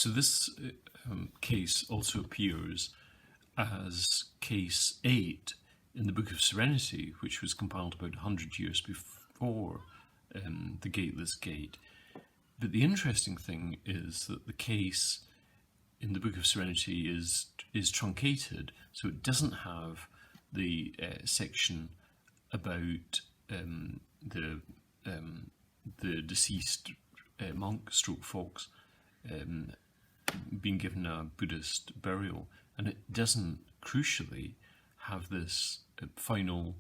So this case also appears as case 8 in the Book of Serenity, which was compiled about 100 years before the Gateless Gate. But the interesting thing is that the case in the Book of Serenity is truncated, so it doesn't have the section about the deceased monk stroke fox being given a Buddhist burial, and it doesn't crucially have this final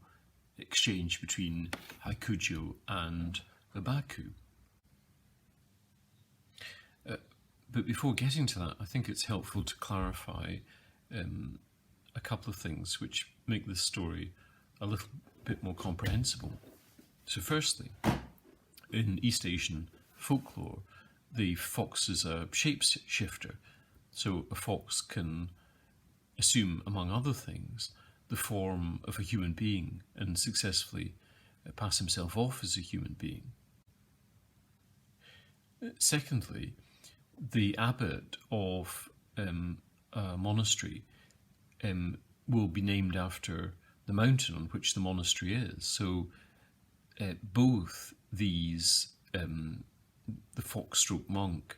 exchange between Hyakujō and the Baku. But before getting to that, I think it's helpful to clarify a couple of things which make this story a little bit more comprehensible. So firstly, in East Asian folklore, the fox is a shapeshifter. So a fox can assume, among other things, the form of a human being and successfully pass himself off as a human being. Secondly, the abbot of a monastery will be named after the mountain on which the monastery is. So both these, the fox-stroke monk,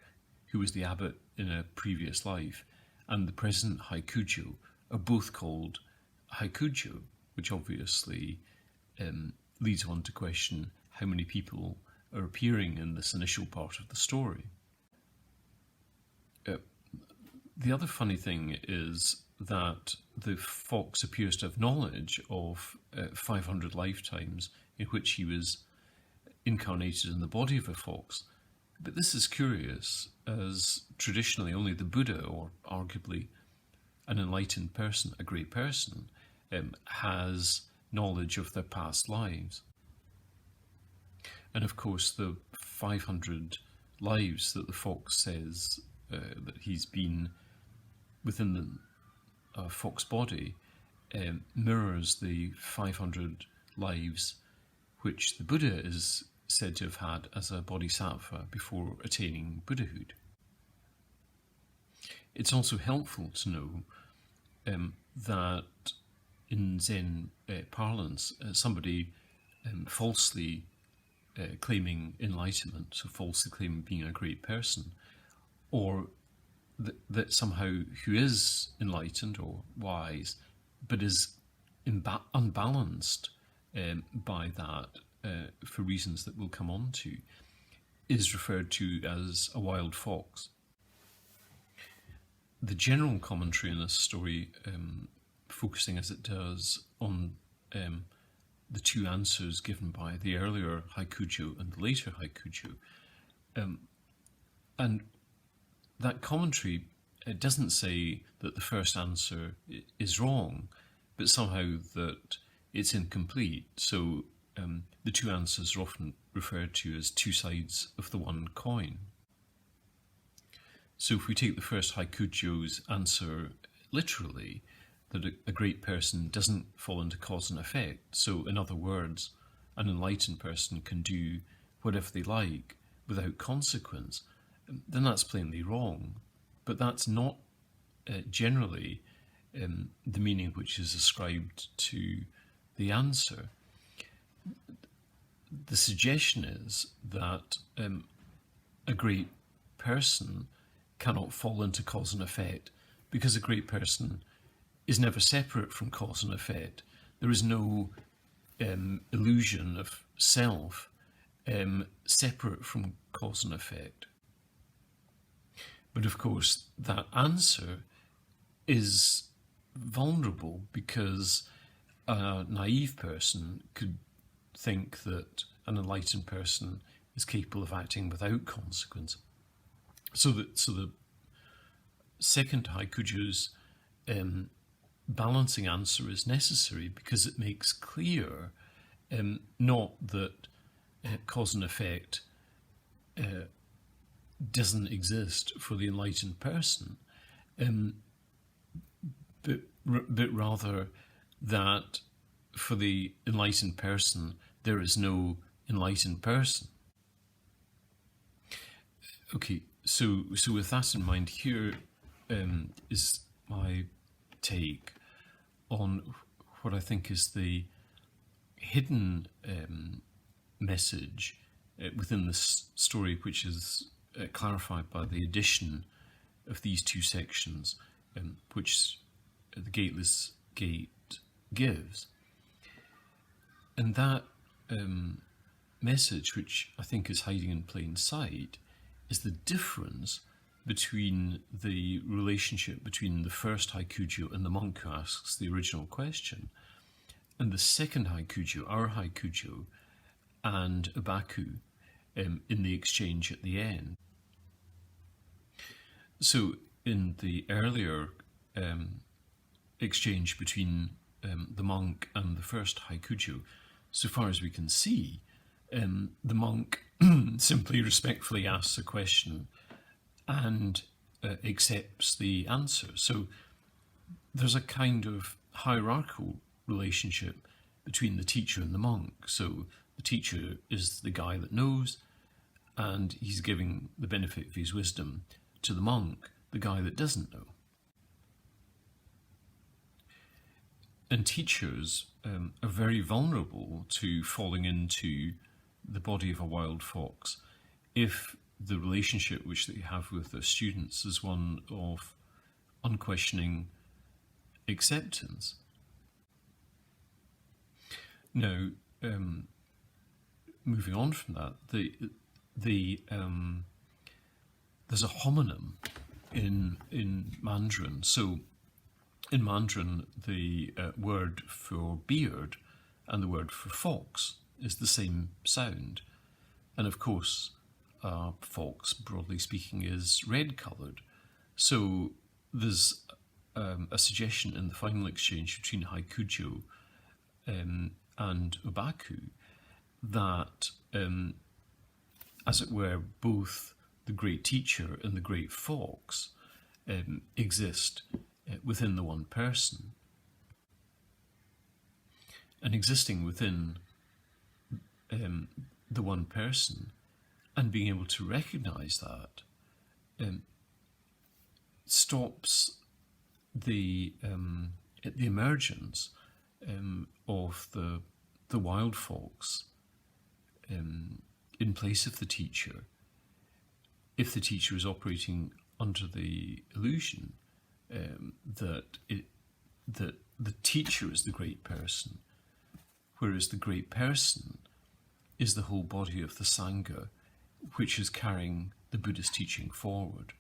who was the abbot in a previous life, and the present Hyakujō, are both called Hyakujō, which obviously leads one to question how many people are appearing in this initial part of the story. The other funny thing is that the fox appears to have knowledge of 500 lifetimes in which he was incarnated in the body of a fox. But this is curious, as traditionally only the Buddha, or arguably an enlightened person, a great person, has knowledge of their past lives. And of course the 500 lives that the fox says that he's been within the fox body mirrors the 500 lives which the Buddha is said to have had as a bodhisattva before attaining Buddhahood. It's also helpful to know that in Zen parlance, somebody falsely claiming enlightenment, so falsely claiming being a great person, or that somehow who is enlightened or wise, but is unbalanced by that for reasons that we'll come on to, is referred to as a wild fox. The general commentary in this story, focusing as it does on the two answers given by the earlier Hyakujō and the later Hyakujō, and that commentary, it doesn't say that the first answer is wrong, but somehow that it's incomplete. So the two answers are often referred to as two sides of the one coin. So if we take the first Hyakujō's answer literally, that a great person doesn't fall into cause and effect. So in other words, an enlightened person can do whatever they like without consequence, then that's plainly wrong. But that's not generally the meaning which is ascribed to the answer. The suggestion is that a great person cannot fall into cause and effect because a great person is never separate from cause and effect. There is no illusion of self separate from cause and effect. But of course, that answer is vulnerable because a naive person could think that an enlightened person is capable of acting without consequence. So the second Hyakujō's balancing answer is necessary because it makes clear not that cause and effect doesn't exist for the enlightened person, but rather that for the enlightened person there is no enlightened person. Okay, So with that in mind, here is my take on what I think is the hidden message within this story, which is clarified by the addition of these two sections, which the Gateless Gate gives. And that message, which I think is hiding in plain sight, is the difference between the relationship between the first Hyakujō and the monk who asks the original question, and the second Hyakujō, our Hyakujō, and Obaku in the exchange at the end. So in the earlier exchange between the monk and the first Hyakujō, so far as we can see, the monk simply respectfully asks a question and accepts the answer. So there's a kind of hierarchical relationship between the teacher and the monk. So the teacher is the guy that knows, and he's giving the benefit of his wisdom to the monk, the guy that doesn't know. And teachers are very vulnerable to falling into the body of a wild fox if the relationship which they have with their students is one of unquestioning acceptance. Now, moving on from that, there's a homonym in Mandarin. So in Mandarin, the word for beard and the word for fox is the same sound. And of course, fox, broadly speaking, is red-coloured. So there's a suggestion in the final exchange between Hyakujō and Obaku that, as it were, both the great teacher and the great fox exist within the one person. And existing within the one person and being able to recognize that stops the emergence of the wild fox in place of the teacher, if the teacher is operating under the illusion that the teacher is the great person, whereas the great person is the whole body of the Sangha, which is carrying the Buddhist teaching forward.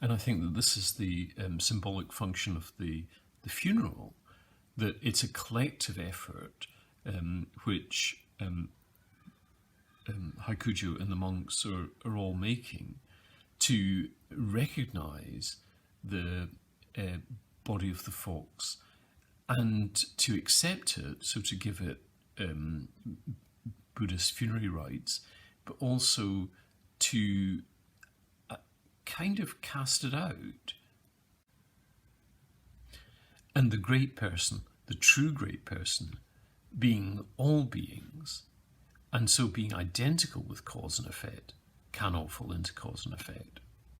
And I think that this is the symbolic function of the funeral, that it's a collective effort which Hyakujō and the monks are all making to recognize the body of the fox and to accept it, so to give it Buddhist funerary rites, but also to kind of cast it out. And the great person, the true great person, being all beings, and so being identical with cause and effect, cannot fall into cause and effect.